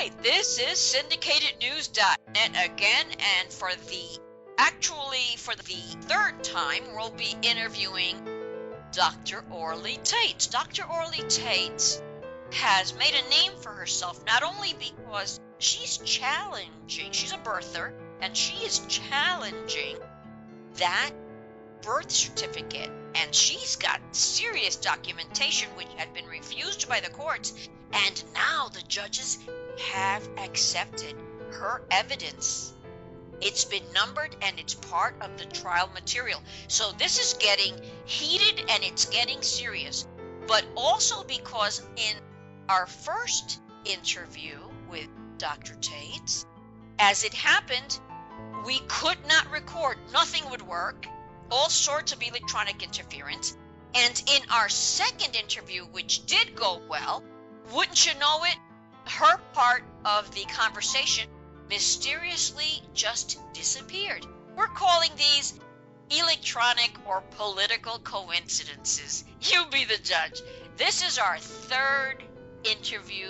right, this is syndicatednews.net again, and for the third time, we'll be interviewing Dr. Orly Taitz. Dr. Orly Taitz has made a name for herself, not only because she's challenging, she's a birther, and she is challenging that birth certificate, and she's got serious documentation which had been refused by the courts, and now the judges have accepted her evidence. It's been numbered and it's part of the trial material. So this is getting heated and it's getting serious. But also because in our first interview with Dr. Taitz, as it happened, we could not record. Nothing would work. All sorts of electronic interference. And in our second interview, which did go well, wouldn't you know it, her part of the conversation mysteriously just disappeared. We're calling these electronic or political coincidences. You be the judge. This is our third interview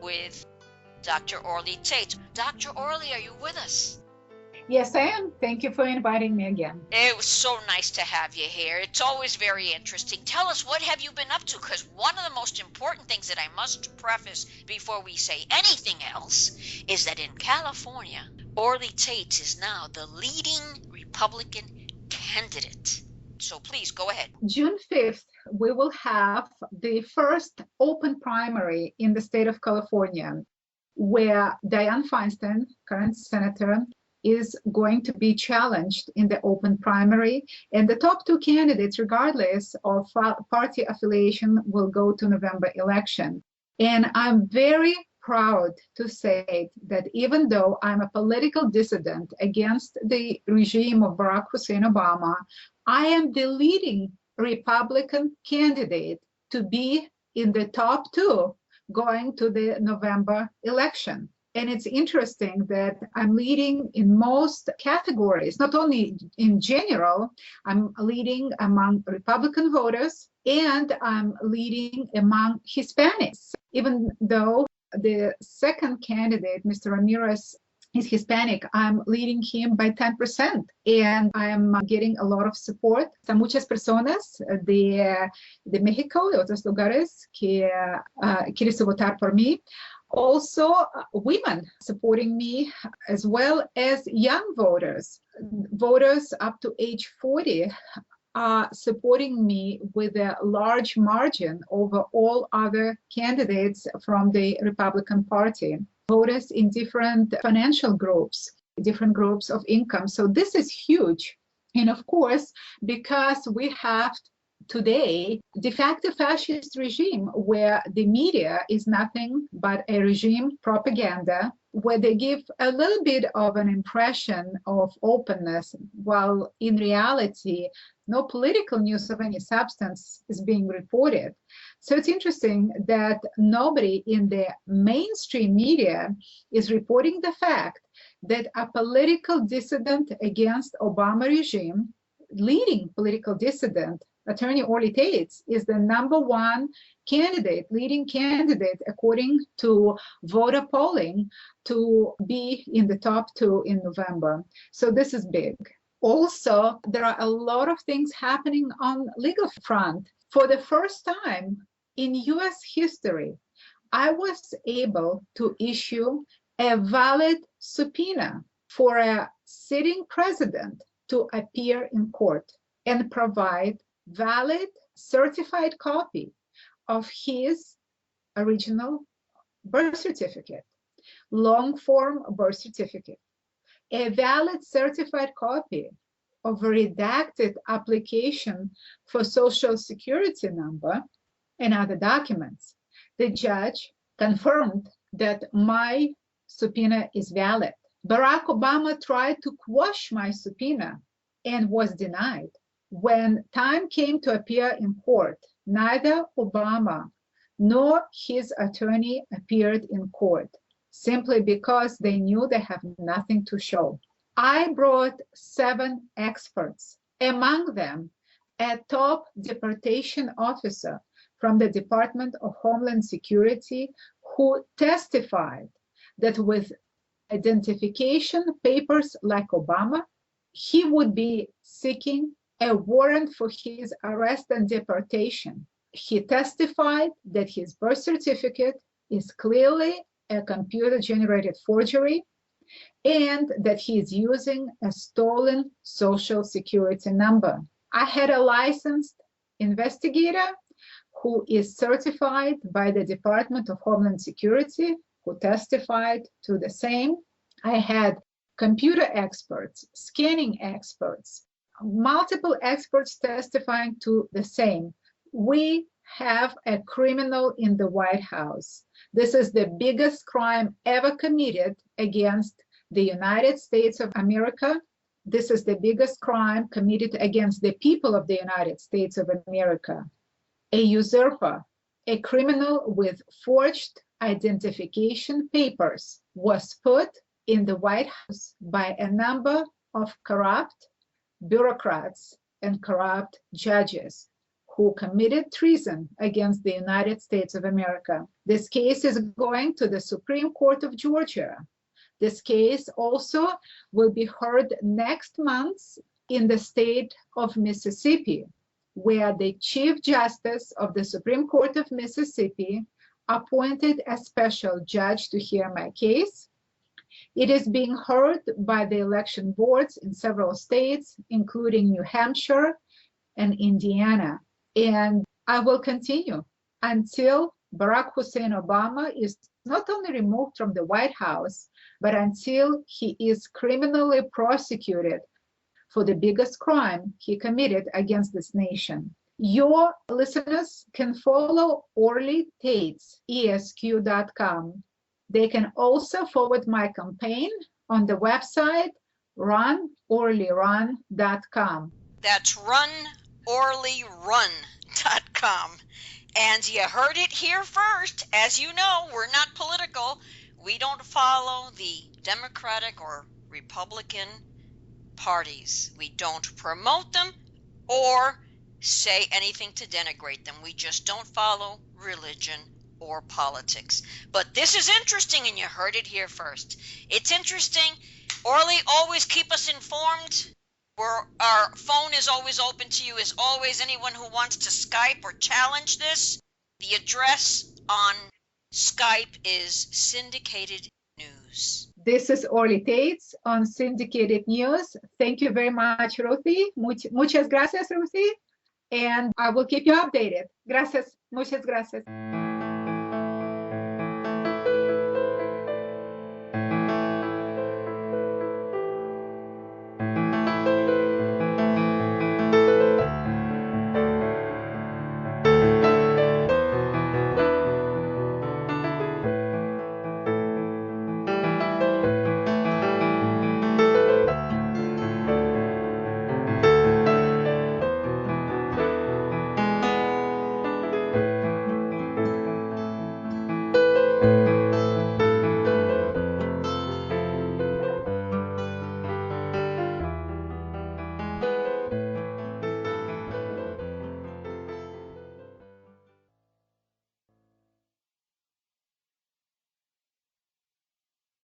with Dr. Orly Taitz. Dr. Orly, are you with us? Yes, I am. Thank you for inviting me again. It was so nice to have you here. It's always very interesting. Tell us, what have you been up to? Because one of the most important things that I must preface before we say anything else is that in California, Orly Taitz is now the leading Republican candidate. So please go ahead. June 5th, we will have the first open primary in the state of California, where Dianne Feinstein, current senator, is going to be challenged in the open primary, and the top two candidates, regardless of party affiliation, will go to November election. And I'm very proud to say that even though I'm a political dissident against the regime of Barack Hussein Obama, I am the leading Republican candidate to be in the top two going to the November election. And it's interesting that I'm leading in most categories, not only in general, I'm leading among Republican voters and I'm leading among Hispanics, even though the second candidate, Mr. Ramirez, is Hispanic. I'm leading him by 10%, and I'm getting a lot of support. Son muchas personas de México, de otros lugares, que quieren votar por mí. Also, women supporting me, as well as young voters. Voters up to age 40 are supporting me with a large margin over all other candidates from the Republican Party. Voters in different financial groups, different groups of income. So this is huge. And of course, because we have today de facto fascist regime where the media is nothing but a regime propaganda, where they give a little bit of an impression of openness, while in reality, no political news of any substance is being reported. So it's interesting that nobody in the mainstream media is reporting the fact that a political dissident against Obama regime, leading political dissident, Attorney Orly Taitz, is the #1 candidate, leading candidate, according to voter polling, to be in the top two in November. So this is big. Also, there are a lot of things happening on legal front. For the first time in US history, I was able to issue a valid subpoena for a sitting president to appear in court and provide valid certified copy of his original birth certificate, long form birth certificate, a valid certified copy of a redacted application for social security number and other documents. The judge confirmed that my subpoena is valid. Barack Obama tried to quash my subpoena and was denied. When time came to appear in court, neither Obama nor his attorney appeared in court, simply because they knew they have nothing to show. I brought 7 experts, among them a top deportation officer from the Department of Homeland Security, who testified that with identification papers like Obama, he would be seeking a warrant for his arrest and deportation. He testified that his birth certificate is clearly a computer-generated forgery and that he is using a stolen social security number. I had a licensed investigator who is certified by the Department of Homeland Security, who testified to the same. I had computer experts, scanning experts, multiple experts testifying to the same. We have a criminal in the White House. This is the biggest crime ever committed against the United States of America. This is the biggest crime committed against the people of the United States of America. A usurper, a criminal with forged identification papers, was put in the White House by a number of corrupt bureaucrats and corrupt judges who committed treason against the United States of America. This case is going to the Supreme Court of Georgia. This case also will be heard next month in the state of Mississippi, where the Chief Justice of the Supreme Court of Mississippi appointed a special judge to hear my case. It is being heard by the election boards in several states, including New Hampshire and Indiana. And I will continue until Barack Hussein Obama is not only removed from the White House, but until he is criminally prosecuted for the biggest crime he committed against this nation. Your listeners can follow Orly Taitz, ESQ.com. They can also forward my campaign on the website runorlyrun.com. That's runorlyrun.com. And you heard it here first. As you know, we're not political. We don't follow the Democratic or Republican parties. We don't promote them or say anything to denigrate them. We just don't follow religion or politics. But this is interesting, and you heard it here first. It's interesting. Orly, always keep us informed. Our phone is always open to you. As always, anyone who wants to Skype or challenge this, the address on Skype is Syndicated News. This is Orly Taitz on Syndicated News. Thank you very much, Ruthie. Muchas gracias, Ruthie. And I will keep you updated. Gracias. Muchas gracias.